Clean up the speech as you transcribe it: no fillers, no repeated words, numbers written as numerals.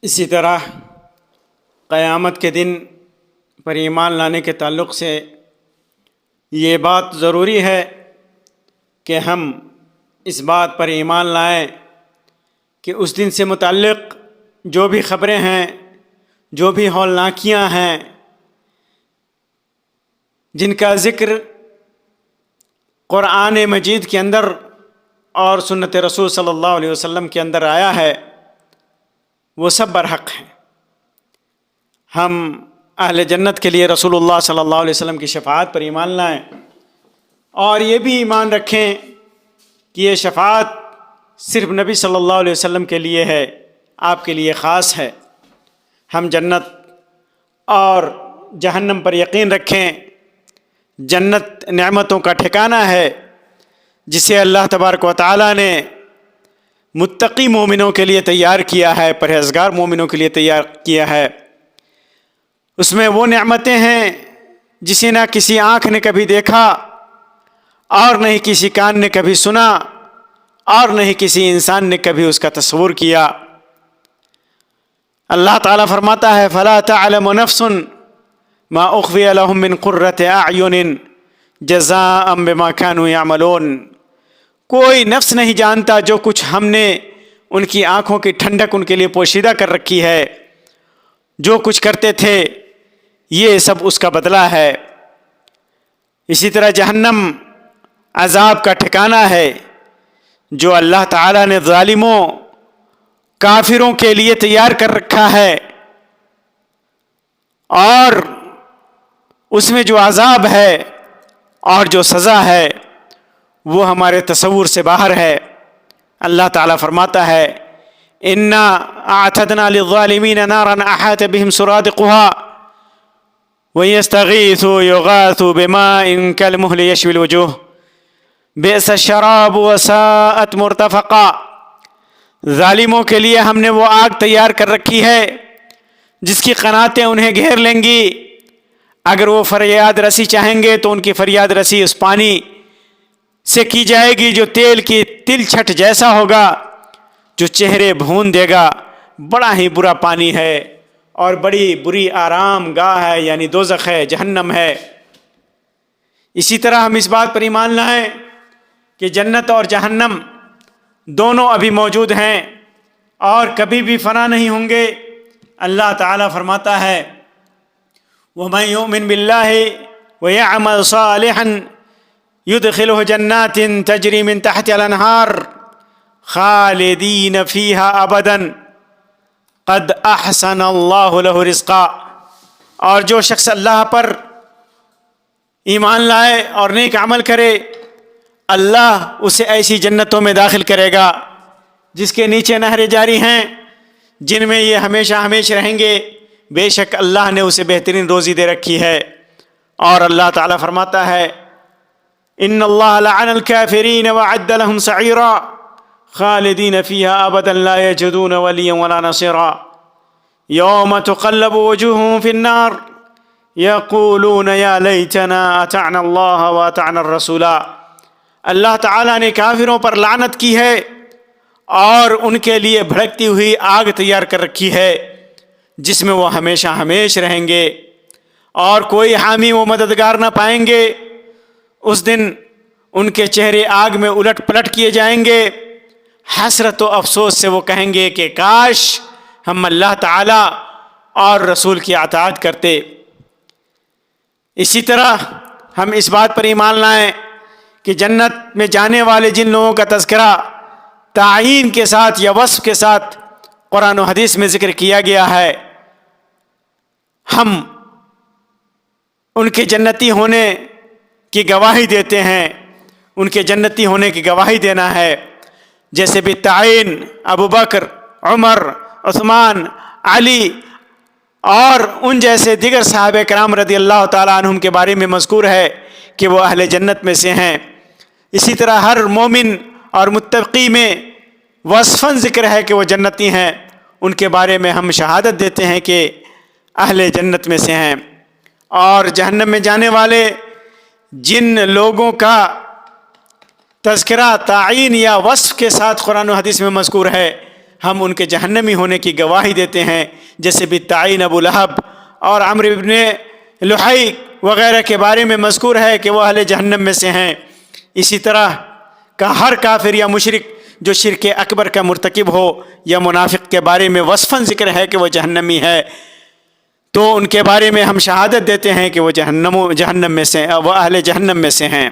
اسی طرح قیامت کے دن پر ایمان لانے کے تعلق سے یہ بات ضروری ہے کہ ہم اس بات پر ایمان لائیں کہ اس دن سے متعلق جو بھی خبریں ہیں، جو بھی ہولناکیاں ہیں، جن کا ذکر قرآن مجید کے اندر اور سنت رسول صلی اللہ علیہ وسلم کے اندر آیا ہے، وہ سب برحق ہیں۔ ہم اہل جنت کے لیے رسول اللہ صلی اللہ علیہ وسلم کی شفاعت پر ایمان لائیں، اور یہ بھی ایمان رکھیں کہ یہ شفاعت صرف نبی صلی اللہ علیہ وسلم کے لیے ہے، آپ کے لیے خاص ہے۔ ہم جنت اور جہنم پر یقین رکھیں۔ جنت نعمتوں کا ٹھکانہ ہے جسے اللہ تبارک و تعالیٰ نے متقی مومنوں کے لیے تیار کیا ہے، پرہیزگار مومنوں کے لیے تیار کیا ہے۔ اس میں وہ نعمتیں ہیں جسے نہ کسی آنکھ نے کبھی دیکھا، اور نہ ہی کسی کان نے کبھی سنا، اور نہ ہی کسی انسان نے کبھی اس کا تصور کیا۔ اللہ تعالیٰ فرماتا ہے فَلَا تَعْلَمُ نَفْسٌ مَا أُخْفِيَ لَهُم مِّن قُرَّةِ أَعْيُنٍ جَزَاءً بِمَا كَانُوا يَعْمَلُونَ۔ کوئی نفس نہیں جانتا جو کچھ ہم نے ان کی آنکھوں کی ٹھنڈک ان کے لیے پوشیدہ کر رکھی ہے، جو کچھ کرتے تھے یہ سب اس کا بدلہ ہے۔ اسی طرح جہنم عذاب کا ٹھکانہ ہے جو اللہ تعالیٰ نے ظالموں کافروں کے لیے تیار کر رکھا ہے، اور اس میں جو عذاب ہے اور جو سزا ہے وہ ہمارے تصور سے باہر ہے۔ اللہ تعالیٰ فرماتا ہے اِنَّا أَعْتَدْنَا لِلظَّالِمِينَ نَارًا أَحَاطَ بِهِمْ سُرَادِقُهَا وَيَسْتَغِيثُوا يُغَاثُوا بِمَاءٍ كَالْمُهْلِ يَشْوِي الْوُجُوهَ بِئْسَ الشَّرَابُ وَسَاءَتْ مُرْتَفَقًا۔ ظالموں کے لیے ہم نے وہ آگ تیار کر رکھی ہے جس کی قناتیں انہیں گھیر لیں گی۔ اگر وہ فریاد رسی چاہیں گے تو ان کی فریاد رسی اس پانی سے کی جائے گی جو تیل کی تل چھٹ جیسا ہوگا، جو چہرے بھون دے گا۔ بڑا ہی برا پانی ہے اور بڑی بری آرام گاہ ہے، یعنی دوزخ ہے، جہنم ہے۔ اسی طرح ہم اس بات پر ایمان لائیں کہ جنت اور جہنم دونوں ابھی موجود ہیں اور کبھی بھی فنا نہیں ہوں گے۔ اللہ تعالیٰ فرماتا ہے وَمَن يُؤْمِن بِاللَّهِ وَيَعْمَلْ صَالِحًا يُدْخِلْهُ جَنَّاتٍ تَجْرِي مِن تَحْتِهَا الْأَنْهَارُ خَالِدِينَ فِيهَا أَبَدًا قَدْ أَحْسَنَ اللَّهُ لَهُ رِزْقًا۔ اور جو شخص اللہ پر ایمان لائے اور نیک عمل کرے، اللہ اسے ایسی جنتوں میں داخل کرے گا جس کے نیچے نہریں جاری ہیں، جن میں یہ ہمیشہ ہمیشہ رہیں گے۔ بے شک اللہ نے اسے بہترین روزی دے رکھی ہے۔ اور اللہ تعالیٰ فرماتا ہے ان اللہ لعن الکافرین وعد لهم سعیرا خالدین فیہا ابدا لا یجدون ولیا ولا نصیرا یوم تقلب وجوہهم فی النار یقولون یا لیتنا اطعنا اللہ واطعنا الرسولا۔ اللہ تعالیٰ نے کافروں پر لعنت کی ہے اور ان کے لیے بھڑکتی ہوئی آگ تیار کر رکھی ہے جس میں وہ ہمیشہ ہمیش رہیں گے، اور کوئی حامی و مددگار نہ پائیں گے۔ اس دن ان کے چہرے آگ میں الٹ پلٹ کیے جائیں گے۔ حسرت و افسوس سے وہ کہیں گے کہ کاش ہم اللہ تعالیٰ اور رسول کی اطاعت کرتے۔ اسی طرح ہم اس بات پر ایمان لائیں کہ جنت میں جانے والے جن لوگوں کا تذکرہ تعیین کے ساتھ یا وصف کے ساتھ قرآن و حدیث میں ذکر کیا گیا ہے، ہم ان کے جنتی ہونے کی گواہی دیتے ہیں۔ ان کے جنتی ہونے کی گواہی دینا ہے، جیسے بالتعین ابو بکر، عمر، عثمان، علی اور ان جیسے دیگر صحابہ کرام رضی اللہ تعالیٰ عنہم کے بارے میں مذکور ہے کہ وہ اہل جنت میں سے ہیں۔ اسی طرح ہر مومن اور متقی میں وصفاً ذکر ہے کہ وہ جنتی ہیں، ان کے بارے میں ہم شہادت دیتے ہیں کہ اہل جنت میں سے ہیں۔ اور جہنم میں جانے والے جن لوگوں کا تذکرہ تعین یا وصف کے ساتھ قرآن و حدیث میں مذکور ہے، ہم ان کے جہنمی ہونے کی گواہی دیتے ہیں، جیسے بالتعین ابو لہب اور عمرو ابن لحی وغیرہ کے بارے میں مذکور ہے کہ وہ اہل جہنم میں سے ہیں۔ اسی طرح کا ہر کافر یا مشرک جو شرک اکبر کا مرتکب ہو یا منافق کے بارے میں وصفاً ذکر ہے کہ وہ جہنمی ہے، تو ان کے بارے میں ہم شہادت دیتے ہیں کہ وہ جہنم میں سے، وہ اہل جہنم میں سے ہیں۔